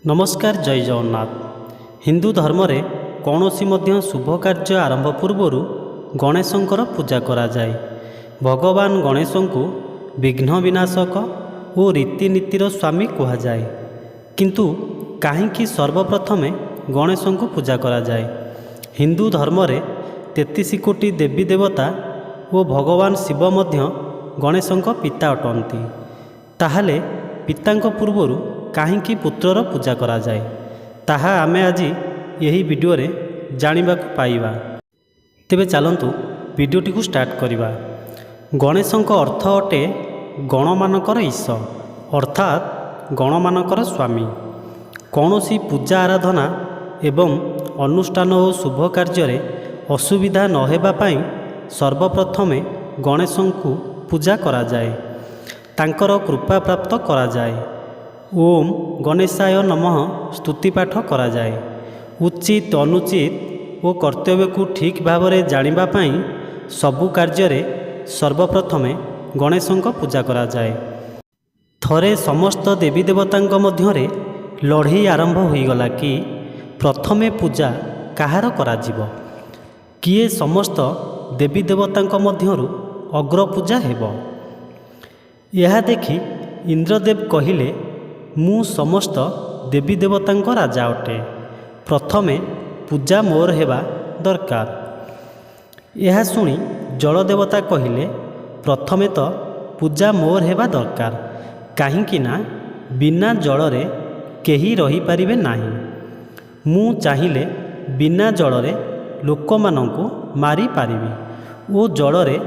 नमस्कार जय जगन्नाथ। हिंदू धर्म रे कौनसी मध्य शुभ कार्य आरंभ पूर्वर गणेशंकर पूजा करा जाए। भगवान गणेश को विघ्न विनाशक और रीतिनीतिर स्वामी कहा जाए। किंतु काहींकि सर्वप्रथमे गणेश को पूजा करा जाए। हिंदू धर्म रे 33 कोटी देवी देवता और भगवान शिव मध्य गणेशंक पिता अटंती। ताहले पितांक पूर्वरु काहींकि पुत्रर पूजा करा जाए ताहा आमे आजी यही वीडियो रे जानिबा पाइबा। तेबे चलंतु वीडियोटी को स्टार्ट करिबा। गणेशंक अर्थ अटे गणमानकर ईश अर्थात गणमानकर स्वामी। कौनसी पूजा आराधना एवं अनुष्ठान और शुभ कार्य रे असुविधा न हेबा पाई सर्वप्रथमे गणेशंकु पूजा करा जाए, तांकर कृपा प्राप्त करा जाए। ओम गणेशाय नमः स्तुति पाठ करा जाए। उचित अनुचित और कर्तव्य को ठीक भाव में जानिबा पाई सबु कार्य रे सर्वप्रथमे गणेशंक पूजा करा जाए। थरे समस्त देवी देवतांक मध्यरे लड़ाई आरंभ होईगला कि प्रथमे पूजा काहार करा जिवो, किए समस्त देवी देवतांक मध्यरु अग्र पूजा हेबो। यह देखि इंद्रदेव कहिले मु समस्त देवी देवतांक राजा अटे, प्रथमे पूजा मोर हेबा दरकार। यह सुनी जल देवता कहिले प्रथमे तो पूजा मोर हेबा दरकार, काहींकि ना बिना जल रे केही रही पारिबे नाही। मु चाहिले बिना जल रे लोक मानंकु मारी पारिबी ओ जल रे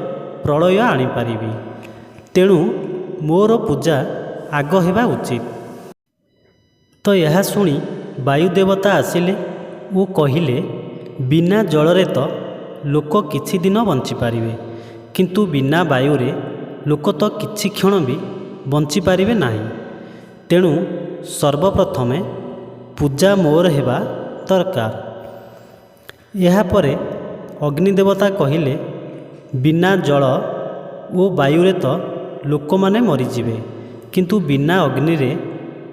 प्रलय आनी पारिबी, तेणु मोर पूजा आग हेबा उचित। तो यह सुनी वायु देवता आसिले वो कहिले बिना जलरे तो लोक किछि दिन बंची पारिबे, किंतु बिना वायु रे लोक तो किछि क्षण भी बंची पारिबे नाही। तेणु सर्वप्रथमे पूजा मोर हेबा दरकार। यह परे अग्नि देवता कहिले बिना जल ओ वायु रे तो लोक माने मरीजिबे, किंतु बिना अग्नि रे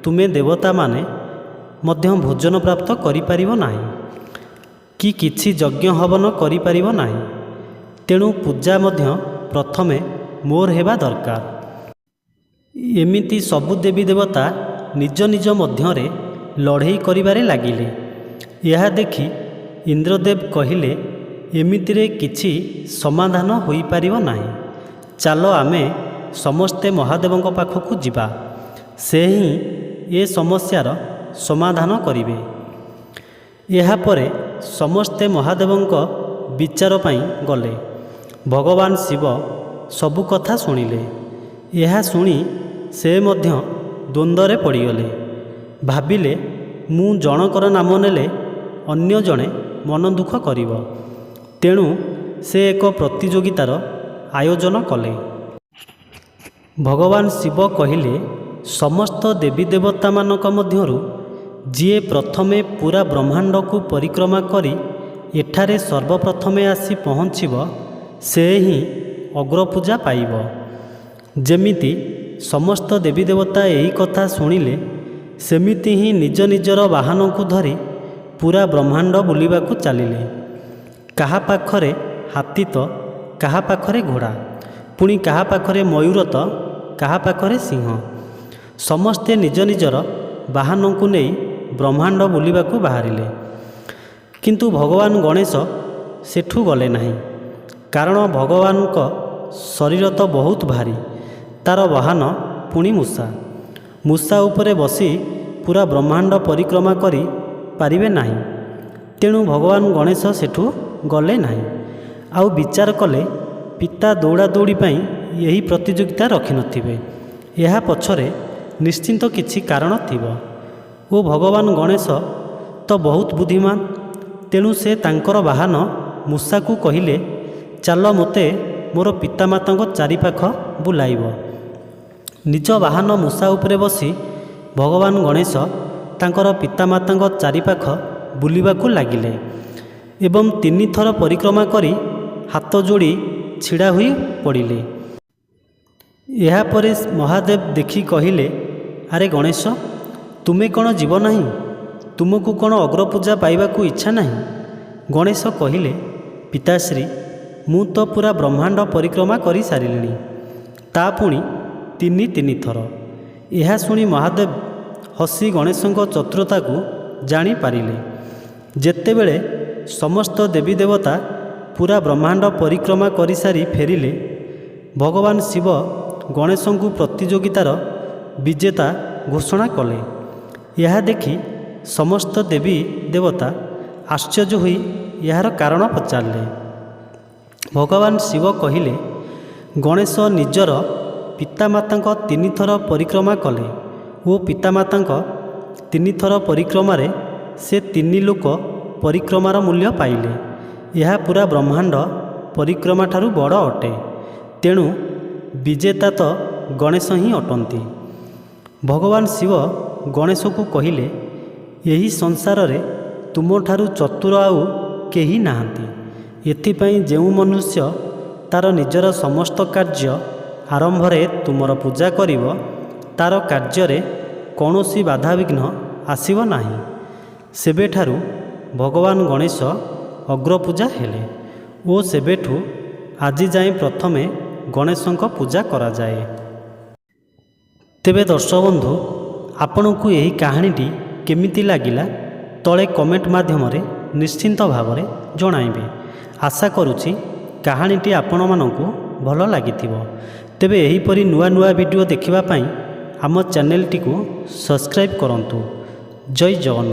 तुमे देवता माने मध्य भोजन प्राप्त करि परिबो नाही कि किछि यज्ञ हवन करि परिबो नाही। तेणु पूजा मध्य प्रथमे मोर हेबा दरकार। एमिति सबु देवी देवता निज निज मध्यरे लड़ाई करिबारे लागिले। यह देखि इंद्रदेव कहिले एमितिरे किछि समाधान होई परिबो नाही, चलो आमे समस्ते महादेवंक पाखकु जिबा, से ही ए समस्यार समाधान करिवे। यह परे समस्ते महादेवंक विचार पाई गले। भगवान शिव सबु कथा सुनिले। यह सुनी से मध्य द्वंद्वरे पड़ीगले। भाविले मु जनकर नाम नेले अन्य जणे मन दुख करिवो, तेणु से एक प्रतियोगितार आयोजन कले। भगवान शिव कहिले समस्त देवी देवता मानक मध्यरु जीए प्रथमे पूरा ब्रह्मांड को परिक्रमा करी एठारे सर्वप्रथमे आसी पहुँचब से ही अग्रपूजा पाइब। जेमिति समस्त देवी देवता यही कथा शुणिले सेमिति ही निज निजर वाहन को धरी पूरा ब्रह्मांड बुलिबाकु चलिले। काहा पाखरे हाथी तो काहा पाखरे घोड़ा, पुणी काहा पाखरे मयूर तो काहा पाखरे सिंह। समस्ते निज निजर वाहन को नहीं ब्रह्मांड बुलिबाकु बाहरिले, किंतु भगवान गणेश सेठू गले नहीं, कारण भगवान को शरीर तो बहुत भारी, तार वाहन पुणी मूषा। मूषा उपरे बसी पूरा ब्रह्मांड परिक्रमा करी पारिबे नहीं, तेणु भगवान गणेश सेठू गले नहीं। आउ विचार कले पिता दौड़ा दौड़ी पाई यही प्रतियोगिता रखि नथिबे, यह पछरे निश्चिंत किछि कारण थिबो। ओ भगवान गणेश तो बहुत बुद्धिमान, तेणु से तांकर वाहन मूषा को कहिले चल मोते मोर पितामाता चारिपाख बुलाइब। निज वाहन मूषा उपरे बसी भगवान गणेश तांकर पितामाता चारिपाख बुलिबाकु लागिले एवं 3 थर परिक्रमा करी हाथ जोड़ी छिड़ा हुई पड़िले। यह परे महादेव देखि कहिले अरे गणेश ତୁମେ କ'ଣ ଯିବ ନାହିଁ? ତୁମକୁ କ'ଣ ଅଗ୍ରପୂଜା ପାଇବାକୁ ଇଚ୍ଛା ନାହିଁ? ଗଣେଶ କହିଲେ, ପିତାଶ୍ରୀ, ମୁଁ ତ ପୁରା ବ୍ରହ୍ମାଣ୍ଡ ପରିକ୍ରମା କରିସାରିଲିଣି, ତା ପୁଣି ତିନି ଥର। ଏହା ଶୁଣି ମହାଦେବ ହସି ଗଣେଶଙ୍କ ଚତୁରତାକୁ ଜାଣିପାରିଲେ। ଯେତେବେଳେ ସମସ୍ତ ଦେବୀ ଦେବତା ପୁରା ବ୍ରହ୍ମାଣ୍ଡ ପରିକ୍ରମା କରିସାରି ଫେରିଲେ, ଭଗବାନ ଶିବ ଗଣେଶଙ୍କୁ ପ୍ରତିଯୋଗିତାର ବିଜେତା ଘୋଷଣା କଲେ। ଏହା ଦେଖି ସମସ୍ତ ଦେବୀ ଦେବତା ଆଶ୍ଚର୍ଯ୍ୟ ହୋଇ ଏହାର କାରଣ ପଚାରିଲେ। ଭଗବାନ ଶିବ କହିଲେ, ଗଣେଶ ନିଜର ପିତାମାତାଙ୍କ 3 ଥର ପରିକ୍ରମା କଲେ ଓ ପିତାମାତାଙ୍କ 3 ଥର ପରିକ୍ରମାରେ ସେ 3 ଲୋକ ପରିକ୍ରମାର ମୂଲ୍ୟ ପାଇଲେ। ଏହା ପୁରା ବ୍ରହ୍ମାଣ୍ଡ ପରିକ୍ରମା ଠାରୁ ବଡ଼ ଅଟେ। ତେଣୁ ବିଜେତା ତ ଗଣେଶ ହିଁ ଅଟନ୍ତି। ଭଗବାନ ଶିବ ଗଣେଶକୁ କହିଲେ, ଏହି ସଂସାରରେ ତୁମଠାରୁ ଚତୁର ଆଉ କେହି ନାହାନ୍ତି। ଏଥିପାଇଁ ଯେଉଁ ମନୁଷ୍ୟ ତାର ନିଜର ସମସ୍ତ କାର୍ଯ୍ୟ ଆରମ୍ଭରେ ତୁମର ପୂଜା କରିବ, ତାର କାର୍ଯ୍ୟରେ କୌଣସି ବାଧାବିଘ୍ନ ଆସିବ ନାହିଁ। ସେବେଠାରୁ ଭଗବାନ ଗଣେଶ ଅଗ୍ରପୂଜା ହେଲେ ଓ ସେବେଠୁ ଆଜି ଯାଏଁ ପ୍ରଥମେ ଗଣେଶଙ୍କ ପୂଜା କରାଯାଏ। ତେବେ ଦର୍ଶକ ବନ୍ଧୁ, ଆପଣଙ୍କୁ ଏହି କାହାଣୀଟି କେମିତି ଲାଗିଲା ତଳେ କମେଣ୍ଟ ମାଧ୍ୟମରେ ନିଶ୍ଚିନ୍ତ ଭାବରେ ଜଣାଇବେ। ଆଶା କରୁଛି କାହାଣୀଟି ଆପଣମାନଙ୍କୁ ଭଲ ଲାଗିଥିବ। ତେବେ ଏହିପରି ନୂଆ ନୂଆ ଭିଡ଼ିଓ ଦେଖିବା ପାଇଁ ଆମ ଚ୍ୟାନେଲଟିକୁ ସବସ୍କ୍ରାଇବ୍ କରନ୍ତୁ। ଜୟ ଜଗନ୍ନାଥ।